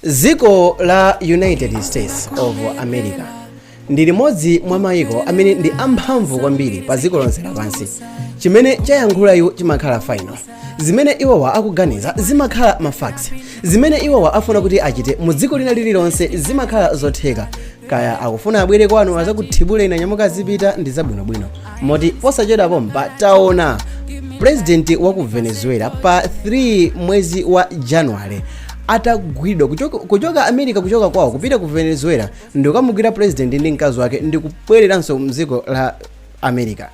Dziko la United States of America ndi limodzi mwa mayiko amene ndi amphamvu kwambiri pa dziko lonse lapansi. Chimene chayankhula iwo chimakhala final. Zimene iwowa akuganiza zimakhala mafacts. Zimene iwowa afuna kuti achite mu dziko lina lililonse zimakhala zotheka. Kaya akufuna abwere kwanu azakuthibule ina nyamuka zipita ndi zabwinobwino. Moti posachedwapo taona president wa ku Venezuela pa 3 mwezi wa January atagwidwa kuchoka America kuchoka kwawo kupita ku Venezuela ndi ukamugwira president ndi mkazi wake ndi kubwereranso mdziko la America.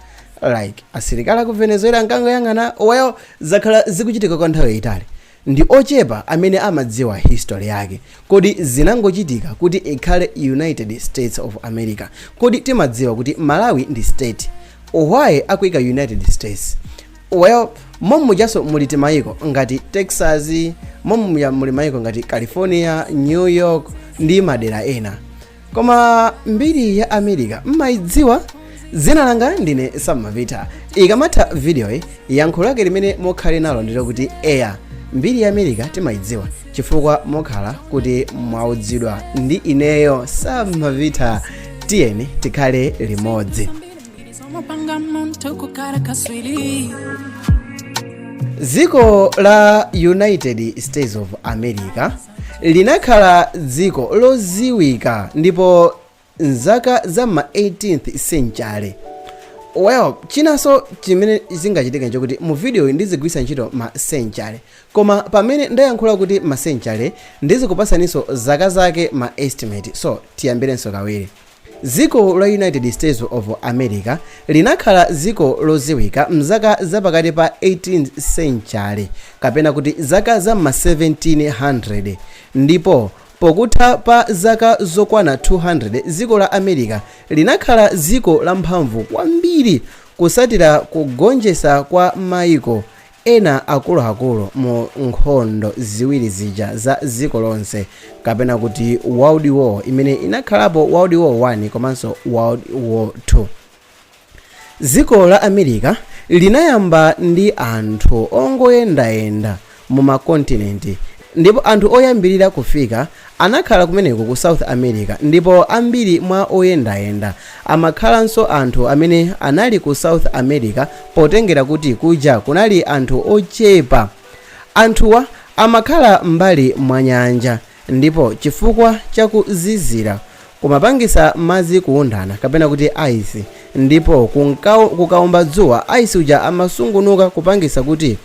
Like asilikali ku Venezuela nkangoyang'ana oyo zakhala zikuchitika kwa nthawi yayitali. Ndi ochepa amene amadziwa history yake. Kodi zinangochitika kuti ikhale United States of America. Kodi timadziwa kuti Malawi ndi state. Why akuyika United States? Well, momu jaso muliti mayiko ngati Texas, momu ya muli mayiko ngati California, New York ndi madera ena. Koma mbiri ya America mmaidziwa? Zina langa ndine Samavita. Ikamatha video yankho lake limene mokhale nalo ndilo kuti mbiri ya America timaidziwa chifukwa mokhala kuti mwaudzidwa ndi ineyo Samavita. Tiyeni tikhale limodzi. Dziko la United States of America linakhala dziko loziwika ndipo nzaka za ma 18th century. Well, chinaso chimene zingachitika nchokuti mu video ndizigwisa ntchito ma century. Koma pamene ndayankhula kuti ma century ndizikupasaniso zaka zake ma estimate. So tiyambirenso kawiri. Dziko la United States of America linakhala dziko loziwika mzaka zapakati pa 18th century kapena kuti zaka za ma 1700 ndipo pokutha pa zaka zokwana 200 dziko la America linakhala dziko la mphamvu kwambiri kusatira kugonjesa kwa mayiko ena akuluakulu mu nkhondo ziwiri zija za dziko lonse kapena kuti World War imene inakhalapo World War I komanso World War II. Dziko la America linayamba ndi anthu ongoyendayenda mu makontinenti ndipo anthu oyambirira kufika anakhala kumeneko ku South America ndipo ambiri mwa oyendayenda amakhalanso anthu amene anali ku South America potengera kuti kuja kunali anthu ochepa. Anthuwa amakhala mbali mwa nyanja ndipo chifukwa chakuzizira kumapangisa madzi kuundana kapena kuti ice ndipo kukaomba dzuwa ice uja amasungunuka kupangisa kuti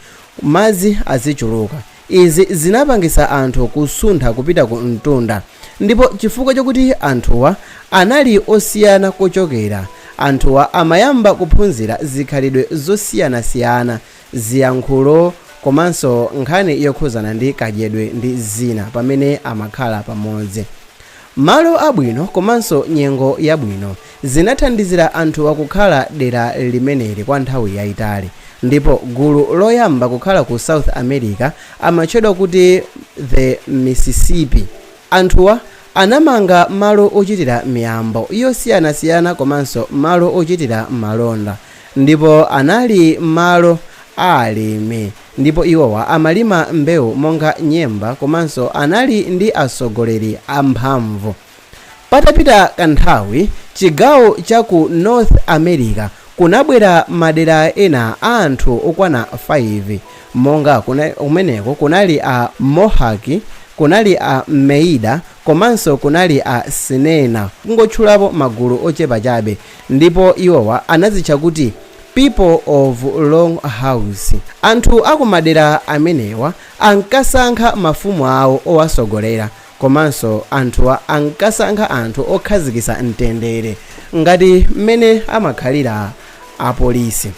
madzi azichuluka. Izi zinapangisa anthu kusuntha kupita ku mtunda ndipo chifukwa chokuti anthuwa anali osiyana kochokera anthuwa amayamba kuphunzira zikhalidwe zosiyanasiyana, ziyankhulo komanso nkhani yokhuzana ndi kadyedwe ndi zina pamene amakhala pamodzi. Malo abwino komanso nyengo yabwino zinathandizira anthu kukhala dera limeneli kwa nthawi yayitali ndipo gulu loyamba kukhala ku South America amatchedwa kuti the Mississippi. Anthuwa anamanga malo ochitira miyambo yosiyanasiyana komanso malo ochitira malonda ndipo anali malo alimi ndipo iwowa amalima mbewu monga nyemba komanso anali ndi atsogoleri amphamvu. Patapita kanthawi chigawo cha ku North America kunabwera madera ena a anthu okwana 5 monga kumeneko kunali a Mohawk, kunali a Meida komanso kunali a Sinena kungotchulapo magulu ochepa chabe ndipo iwowa anazitcha kuti people of long house. Anthu akumadera amenewa ankasankha mafumu awo owasogolera komanso anthuwa ankasankha anthu okhazikisa mtendere ngati mmene amakhalira apolisi.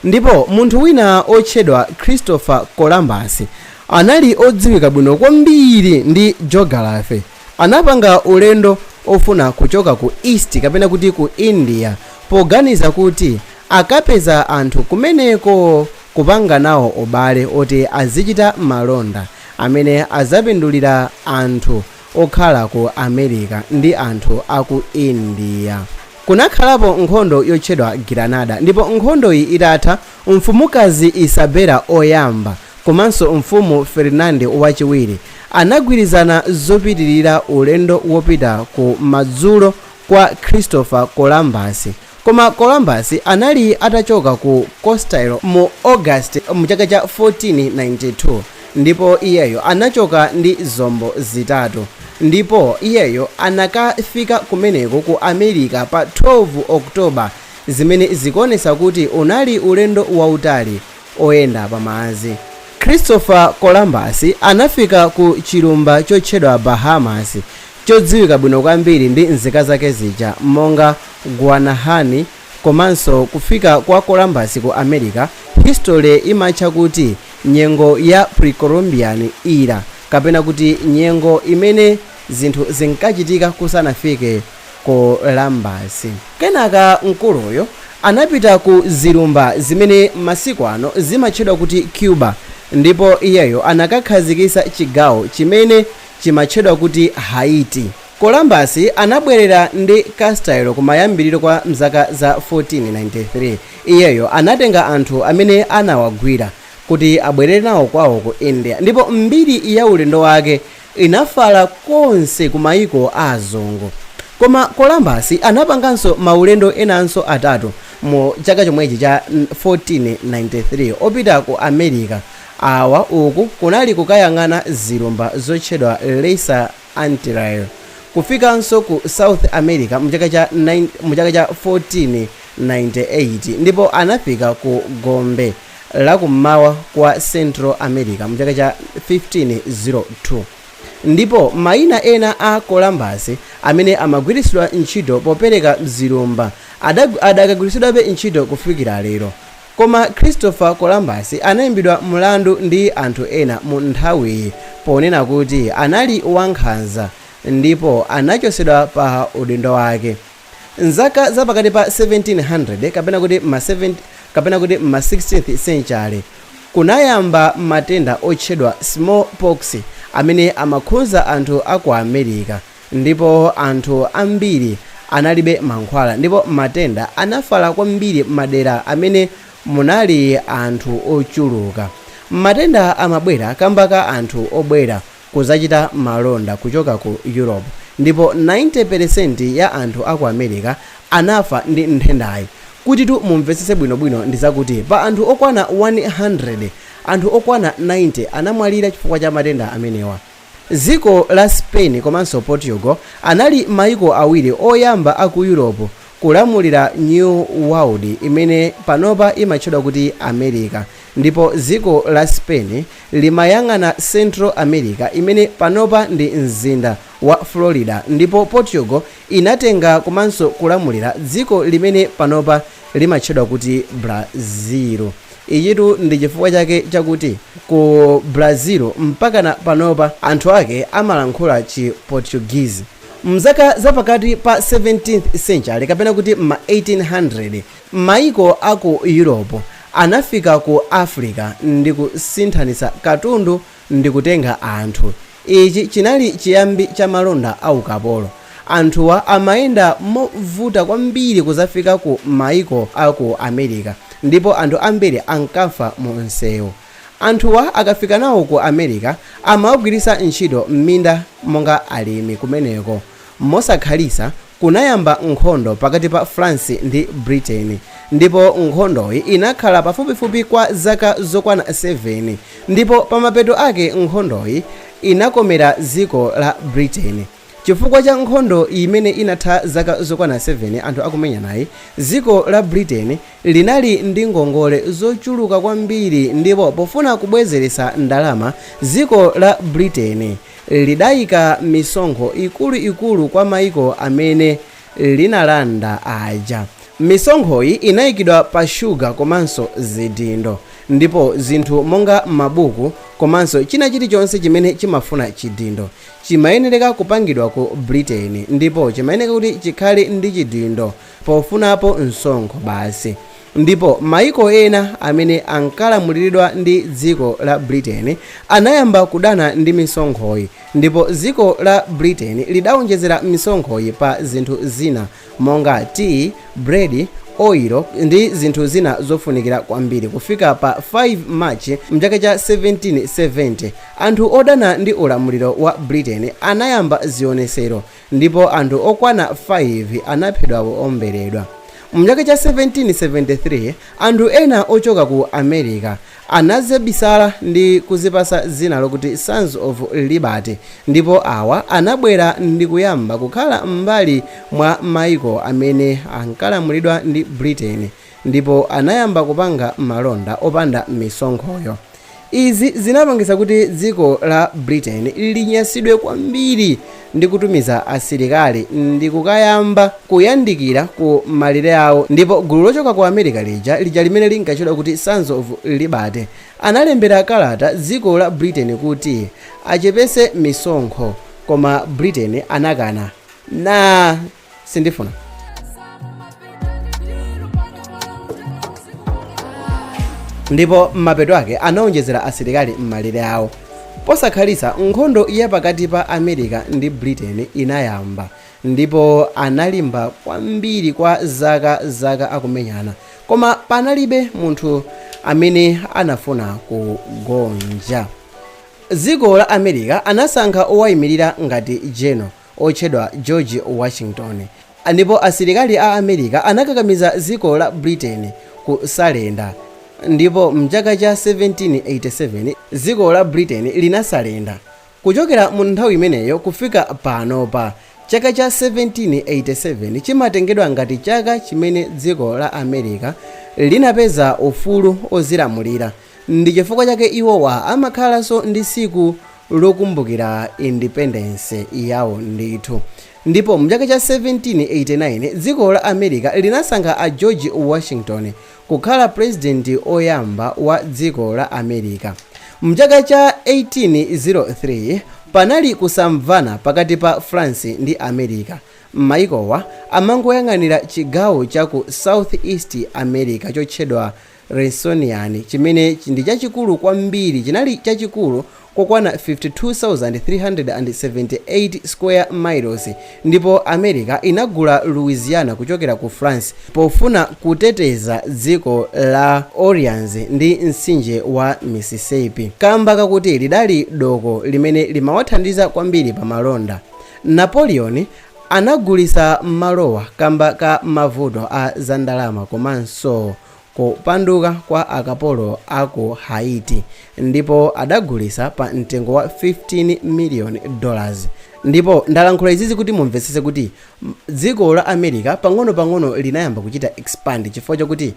Ndipo munthu wina otchedwa Christopher Columbus anali odziwika bwino kwambiri ndi Geographic. Anapanga ulendo ofuna kuchoka ku East kapena kuti ku India poganiza kuti akapeza anthu kumeneko kupanga nawo ubale oti azichita malonda amene azapindulira anthu okhala ku America ndi anthu aku India. Kunakhalapo nkhondo yotchedwa Granada ndipo nkhondo iyi itatha mfumukazi Isabella oyamba komanso mfumu Ferdinand wachiwiri anagwirizana zopitirira ulendo wopita ku madzulo kwa Christopher Columbus. Koma Columbus anali atachoka ku Colonial mu August mu chaka cha 1492 ndipo iyeyo anachoka ndi zombo zitatu ndipo iyeyo anakafika kumeneko ku America pa 12 October, zimene zikuonesa kuti unali ulendo wautali oyenda pamadzi. Christopher Columbus anafika ku chilumba chotchedwa Bahamas, chodziwika bwino kwambiri ndi nzika zake zija monga Guanahani. Komanso kufika kwa Columbus ku America, history imatcha kuti nyengo ya pre-Columbian era, kapena kuti nyengo imene zinthu zinkachitika kusanafike Columbus. Kenaka mkuluyo anapita ku zilumba zimene masiku ano zimatchedwa kuti Cuba, ndipo iyeyo anakakhazikitsa chigawo chimene chimatchedwa kuti Haiti. Columbus anabwerera ndi Castile kumayambiriro kwa mzaka za 1493. Iyeyo anatenga anthu amene anawagwira kuti abwerere nawo kwawo ku India, ndipo mbiri ya ulendo wake inafala konse ku mayiko a azungu. Koma Columbus anapanganso maulendo enanso atatu mu chaka chomwechi cha 1493 opita ku America. Awa uku kunali kukayang'ana zilumba zotchedwa Lesser Antilles, kufikanso ku South America mu chaka cha 1498 ndipo anafika ku Gombe la kummawa kwa Central America mu chaka cha 1502. Ndipo mayina ena a Columbus amene amagwiritsidwa ntchito popereka zilumba adakagwiritsidwabe ntchito kufikira lero. Koma Christopher Columbus anayimbidwa mlandu ndi anthu ena mu nthawiyi ponena kuti anali wankhanza ndipo anachosedwa pa udindo wake. Nzaka zapakati pa 1700 kapena kuti ma 16th century kunayamba matenda otchedwa smallpox amene amakhudza anthu aku America, ndipo anthu ambiri analibe mankhwala ndipo matenda anafala kwambiri madera amene munali anthu ochuluka. Matenda amabwera kamba ka anthu obwera kuzachita malonda kuchoka ku Europe, ndipo 90% ya anthu aku America anafa ndi nthendayi. Kuti mumvetsetse bwinobwino ndi zakuti pa anthu okwana 100, anthu okwana 90 anamwalira chifukwa cha matenda amenewa. Dziko la Spain komanso Portugal anali mayiko awiri oyamba aku Europe kulamulira New World imene panopa imatchedwa kuti America, ndipo dziko la Spain limayang'ana Central America imene panopa ndi mzinda wa Florida, ndipo Portugal inatenga komanso kulamulira dziko limene panopa limatchedwa kuti Brazil. Ichitu ndi chifukwa chake chakuti ku Brazil mpakana panopa anthu ake amalankhula chi Portuguese. Mzaka zapakati pa 17th century kapena kuti ma 1800 maiko aku Europe anafika ku Africa ndi kusinthanitsa katundu ndi kutenga anthu. Ichi chinali chiyambi cha malonda a ukapolo. Anthuwa amayenda movuta kwambiri kuzafika ku maiko aku America, ndipo anthu ambiri ankafa mu msewu. Anthuwa akafika nawo ku America amawagwiritsa ntchito m'minda monga alimi kumeneko. Mosakhalisa kunayamba nkhondo pakati pa France ndi Britain, ndipo nkhondoyi inakhala pafupifupi kwa zaka zokwana 7, ndipo pamapeto ake nkhondoyi inakomera dziko la Britain. Chifukwa cha nkhondo imene inatha zaka zokwana 7 anthu akumenya nayi, dziko la Britain linali ndi ngongole zochuluka kwambiri, ndipo pofuna kubwezeretsa ndalama dziko la Britain lidayika misonkho ikuluikulu kwa maiko amene linalanda aja. Misonkhoyi inayikidwa pa shuga komanso zidindo, ndipo zinthu monga mabuku komanso china chilichonse chimene chimafuna chidindo chimayenereka kupangidwa ku Britain, ndipo chimayeneka kuti chikhale ndi chidindo pofunapo msonkho basi. Ndipo maiko ena amene ankalamuliridwa ndi dziko la Britain anayamba kudana ndi misonkhoyi, ndipo dziko la Britain lidawonjezera misonkhoyi pa zinthu zina monga tea, bread, oil ndi zinthu zina zofunikira kwambiri. Kufika pa 5 March mchaka cha 1770 anthu odana ndi ulamuliro wa Britain anayamba zionesero ndipo anthu okwana 5 anaphedwa kuomberedwa. Mchaka cha 1773 anthu ena ochoka ku America anazibisala ndi kuzipasa zina lokuti Sons of Liberty, ndipo awa anabwera ndi kuyamba kukhala mbali mwa maiko amene ankalamulidwa ndi Britain, ndipo anayamba kupanga malonda opanda misonkhoyo. Izi zinapangisa kuti dziko la Britain linyasidwe kwambiri ndi kutumiza asilikali ndi kukayamba kuyandikira ku malire awo, ndipo gulu lochoka ku America lija limene linkachedwa kuti Sons of Liberty analembera kalata dziko la Britain kuti achepese misonkho, koma Britain anakana, sindifuna. Ndipo mapeto ake anaonjezera asilikali m'malire awo. Posakhalisa nkhondo ya pakati pa America ndi Britain inayamba, ndipo analimba kwambiri kwa zaka akumenyana, koma panalibe munthu amene anafuna kugonja. Dziko la America anasankha owayimirira ngati general otchedwa George Washington, ndipo asilikali a America anakakamiza dziko la Britain ku salenda, ndipo mchaka cha 1787 dziko la Britain linasalenda. Kuchokera mu nthawi imeneyo kufika pano pa chaka cha 1787 chimatengedwa ngati chaka chimene dziko la America linapeza ufulu ozilamulira. Ndi chifukwa chake iwowa amakhalanso ndi tsiku lokumbukira independence yawo ndithu. Ndipo mchaka cha 1789 dziko la America linasankha a George Washington kukhala president oyamba wa dziko la America. Mchaka cha 1803 panali kusamvana pakati pa France ndi America. Maikowa amangoyang'anira chigawo cha ku Southeast America chotchedwa Louisiana, chimene ndi chachikulu kwambiri, chinali chachikulu kokwana 52,378 square miles, ndipo America inagula Louisiana kuchokera ku France pofuna kuteteza dziko la Orleans ndi mtsinje wa Mississippi, kamba kakuti lidali doko limene limawathandiza kwambiri pa malonda. Napoleon anagulisa malowa kamba ka mavuto a zandalama komanso kupanduka kwa akapolo aku Haiti, ndipo adagulisa pa mtengo wa $15 million. Ndipo ndalankhula izizi kuti mumvetsetse kuti dziko la America pang'ono linayamba kuchita expand chifukwa chakuti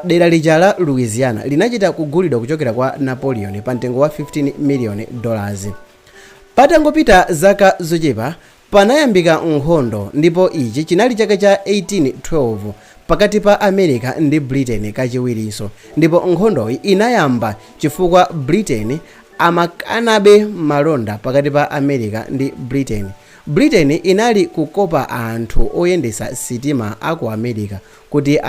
dera lija la Louisiana linachita kugulidwa kuchokera kwa Napoleon pa mtengo wa $15 million. Patangopita zaka zochepa panayambika nkhondo, ndipo ichi chinali chaka cha 1812 pakati pa America ndi Britain kachiwirinso, ndipo nkhondoyi inayamba chifukwa Britain amakanabe malonda pakati pa America ndi Britain. Britain inali kukopa anthu oyendesa sitima aku America kuti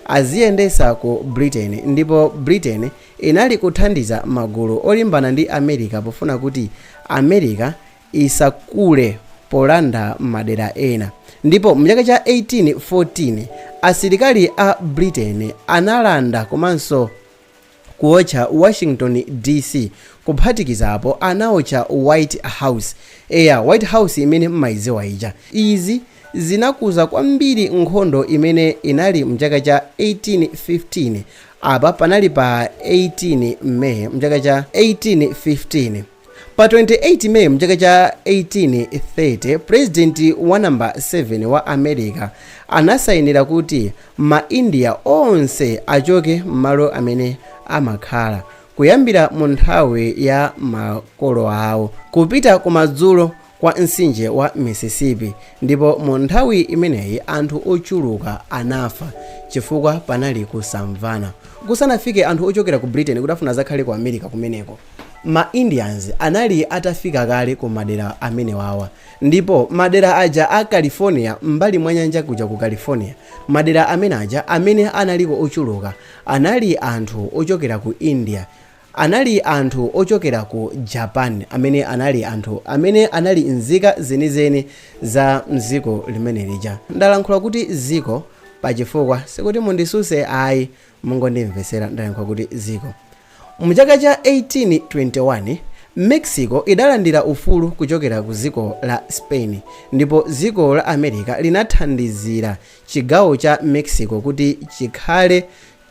aziyendesa ku Britain, ndipo Britain inali kuthandiza magulu olimbana ndi America pofuna kuti America isakule polanda madera ena. Ndipo mchaka cha 1814 asilikali a Britain analanda komanso kuotcha Washington DC, kuphatikizapo anaotcha White House. White House imene mmayidziwa ija. Izi zinakuza kwambiri nkhondo imene inali mchaka cha 1815. Apa panali pa 18 May mchaka cha 1815. Pa 28 May mchaka cha 1830 president wa number 7 wa America anasayinira kuti ma India onse achoke malo amene amakhala kuyambira mu nthawi ya makolo awo kupita kumadzulo kwa mtsinje wa Mississippi, ndipo mu nthawi imeneyi anthu ochuluka anafa chifukwa panali kusamvana. Kusanafike anthu ochokera ku Britain kuti afuna zakhale ku America kumeneko, ma Indians anali atafika kale ku madera amene wawa, ndipo madera aja a California mbali mwa nyanja kuja ku California, madera amene aja amene analiko ochuluka anali anthu ochokera ku India, anali anthu ochokera ku Japan, amene anali anthu amene anali nzika zenizeni za mziko limene lija. Ndalankhula kuti ziko pachifukwa sikuti mundisuse ayi mungondimvesera ndayankha kuti dziko. Mu chaka cha 1821 Mexico idalandira ufulu kuchokera ku dziko la Spain, ndipo dziko la America linathandizira chigawo cha Mexico kuti chikhale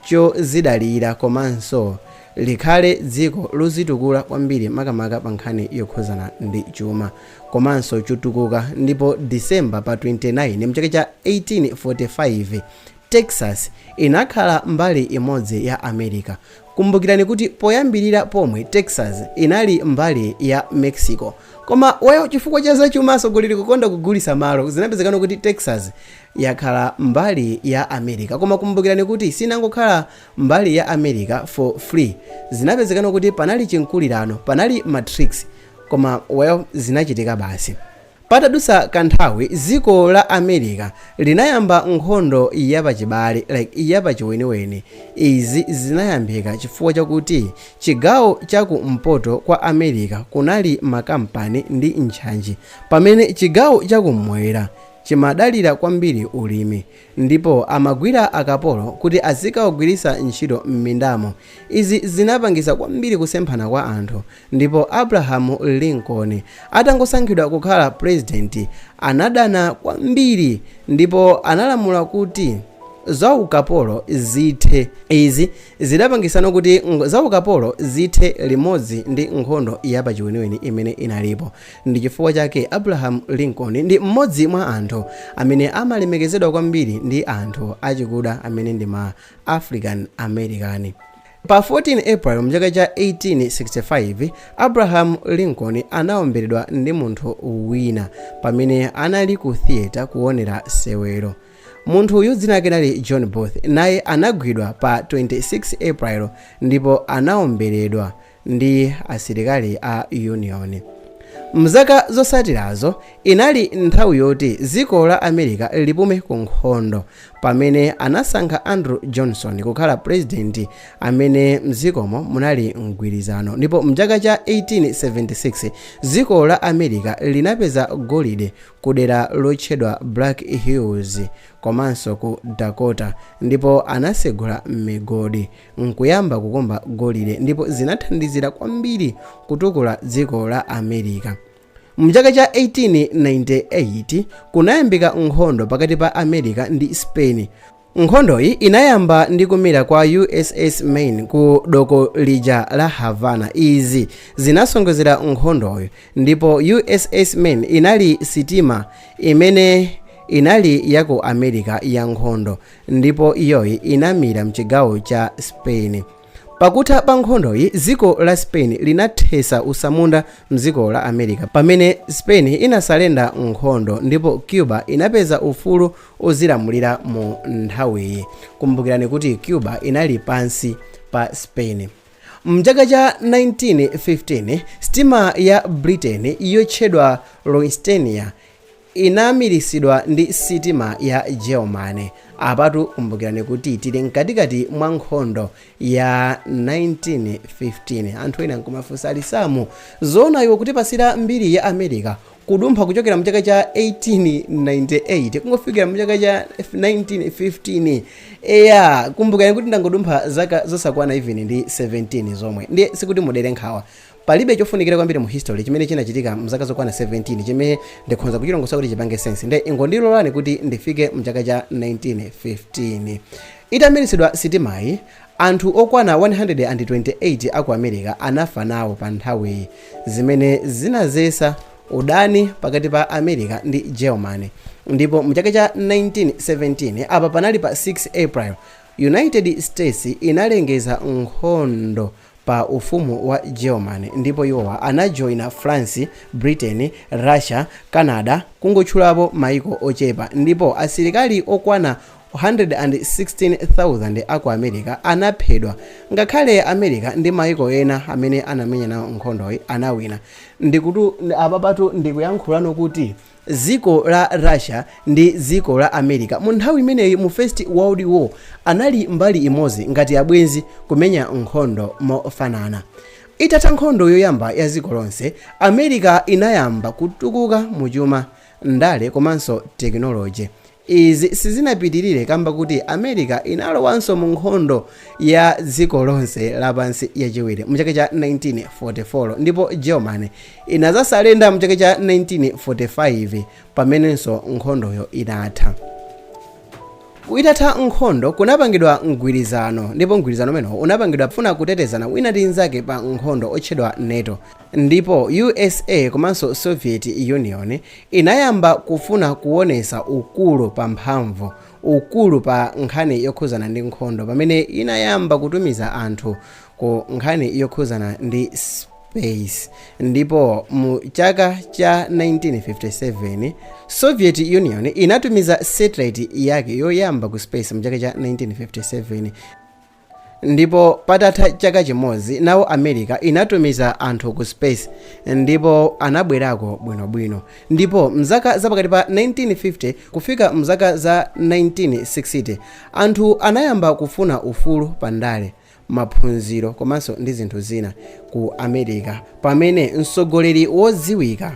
chozidalira komanso likhale dziko lozitukula kwambiri makamaka pa nkhani yokhuzana ndi chuma komanso chotukuka. Ndipo December pa 29 mchaka cha 1845 Texas inakhala mbali imodzi ya America. Kumbukirani kuti poyambirira pomwe Texas inali mbali ya Mexico, koma wayo chifukwa cha zachumaso kulili kukonda kugulisa malo zinapezekana kuti Texas yakhala mbali ya America. Koma kumbukirani kuti sinangokhala mbali ya America for free, zinapezekana kuti panali chinkulirano, panali matrix, koma wayo zinachitika basi. Patadusa kanthawi dziko la America linayamba nkhondo yapachibale yapachiweniweni. Izi zinayambika chifukwa chakuti chigawo chakumpoto kwa America kunali makampani ndi ntchentche, pamene chigawo chakumwera chimadalira kwambiri ulimi, ndipo amagwira akapolo kuti azikawagwirisa ntchito m'mindamo. Izi zinapangisa kwambiri kusemphana kwa anthu, ndipo Abraham Lincoln atangosankhidwa kukhala president anadana kwambiri, ndipo analamula kuti za ukapolo zithe. Izi zidapangisana kuti za ukapolo zithe limodzi ndi nkhondo yapachiweniweni imene inalipo. Ndi chifukwa chake Abraham Lincoln ndi mmodzi mwa anthu amene amalemekezedwa kwambiri ndi anthu achikuda amene ndi ma African American. Pa 14 April mchaka cha 1865 Abraham Lincoln anaomberedwa ndi munthu wina pamene anali ku theater kuonera sewero. Munthu uyu dzina lake linali John Booth, naye anagwidwa pa 26 April ndipo anaomberedwa ndi asilikali a Union. Mzaka zosatirazo inali nthawi yoti dziko la America lipume ku nkhondo, pamene anasankha Andrew Johnson kukhala president amene mdzikomo munali mgwirizano. Ndipo mchaka cha 1876 dziko la America linapeza golide kudera lotchedwa Black Hills komanso ku Dakota, ndipo anasegula migodi nkuyamba kukumba golide, ndipo zinathandizira kwambiri kutukula dziko la America. Mchaka cha 1898 kunayambika nkhondo pakati pa America ndi Spain. Nkhondoyi inayamba ndi kumira kwa USS Maine ku doko lija la Havana. Izi zinasongozera nkhondoyo, ndipo USS Maine inali sitima imene inali yaku America ya nkhondo, ndipo iyoyi inamira mchigawo cha Spain. Pakutha pa nkhondoyi dziko la Spain linathesa usamunda mdziko la America, pamene Spain inasalenda nkhondo, ndipo Cuba inapeza ufulu ozilamulira mu nthawiyi. Kumbukirani kuti Cuba inali pansi pa Spain. Mchaka cha 1915 sitima ya Britain yotchedwa Louisiana inamirisidwa ndi sitima ya Germany. Apatu kumbukirani kuti tili mkatikati mwa nkhondo ya 1915. Anthu ena nkumafunsa alisamu zona iwo kuti pasira mbiri ya America kudumpha kuchokera mchaka cha 1898 kungofikira mchaka cha 1915. Kumbukirani kuti ndangodumpha zaka zosakwana even ndi 17 zomwe. Ndiye sikuti mudere nkhawa. Palibe chofunikira kwambiri mu history chimene chinachitika mzaka zokwana 17 chimene ndikhonza kuchilongosa kuti chipange sense. Ndiye ingondilolani kuti ndifike mchaka cha 1915. Itamirisidwa sitimayi, anthu okwana 128 aku America anafa nawo pa nthawi zimene zinazesa udani pakati pa America ndi Germany. Ndipo mchaka cha 1917 apa panali pa 6 April United States inalengeza nkhondo pa ufumu wa Germany, ndipo iwowa anajoina France, Britain, Russia, Canada kungotchulapo maiko ochepa, ndipo asilikali okwana 116,000 aku America anaphedwa, ngakhale America ndi maiko ena amene anamenya nawo nkhondoyi anawina. Ndikuti apapatu ndikuyankhulano kuti dziko la Russia ndi dziko la America mu nthawi imeneyi mu First World War anali mbali imodzi ngati abwenzi kumenya nkhondo mofanana. Itatha nkhondo yoyamba ya dziko lonse, America inayamba kutukuka mu chuma, ndale komanso technology. izi sizinapitirire kamba kuti America inalowanso mu nkhondo ya dziko lonse lapansi yachiwiri mu chaka cha 1944 ndipo Germany inazasalenda mu chaka cha 1945 pamenenso nkhondoyo inatha. Kuitatha nkhondo kunapangidwa mgwirizano ndipo mgwirizano umene unapangidwa kufuna kutetezana wina ndi nzake pa nkhondo otchedwa NATO, ndipo USA komanso Soviet Union inayamba kufuna kuonesa ukulu pa mphamvu, ukulu pa nkhani yokhuzana ndi nkhondo pamene inayamba kutumiza anthu ku nkhani yokhuzana ndi space. Ndipo mu chaka cha 1957 Soviet Union inatumiza satellite yake yoyamba ku space mu chaka cha 1957, ndipo patatha chaka chimodzi nawo America inatumiza anthu ku space ndipo anabwerako bwinobwino. Ndipo mzaka zapakati pa 1950 kufika mzaka za 1960 anthu anayamba kufuna ufulu pandale, maphunziro komanso ndi zinthu zina ku America pamene mtsogoleri wodziwika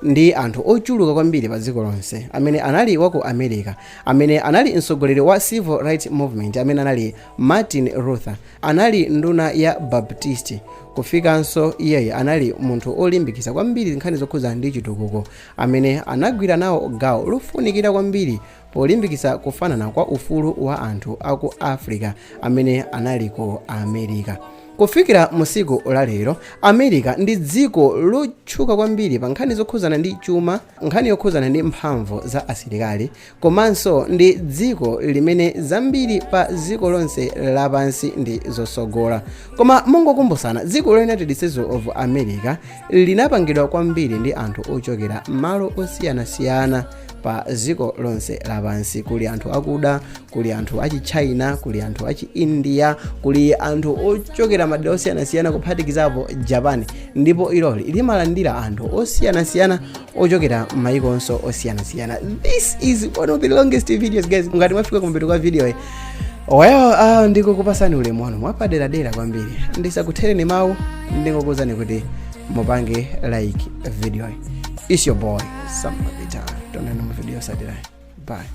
ndi anthu ochuluka kwambiri pa dziko lonse amene anali waku America, amene anali mtsogoleri wa civil rights movement amene anali Martin Luther, anali nduna ya Baptist, kufikanso iyeyi anali munthu olimbikitsa kwambiri nkhani zokhuza ndi chitukuko amene anagwira nawo gawo lofunikira kwambiri polimbikitsa kufanana kwa ufulu wa anthu aku Africa amene anali ku America. Kufikira musiku la lero America ndi dziko lotchuka kwambiri pa nkhani zokhuzana ndi chuma, nkhani yokhuzana ndi mphamvu za asilikali, komanso ndi dziko limene zambiri pa dziko lonse lapansi ndi zosogola. Koma mungokumbusana, dziko la United States of America linapangidwa kwambiri ndi anthu ochokera malo osiyanasiyana pa dziko lonse lapansi. Kuli anthu akuda, kuli anthu achi China, kuli anthu achi India, kuli anthu ochokera madera osiyanasiyana kuphatikizapo Japan, ndipo iloli limalandira anthu osiyanasiyana ochokera maikonso osiyanasiyana. This is one of the longest videos guys. Ngati mwafika kumpeto kwa video ndikukupasani ulemu wanu mwapaderadera kwambiri, ndisakuthereni mawu, ndingokuwuzani kuti mupange like video. It's your boy Sam Mbili. Don't know video sadira. Bye.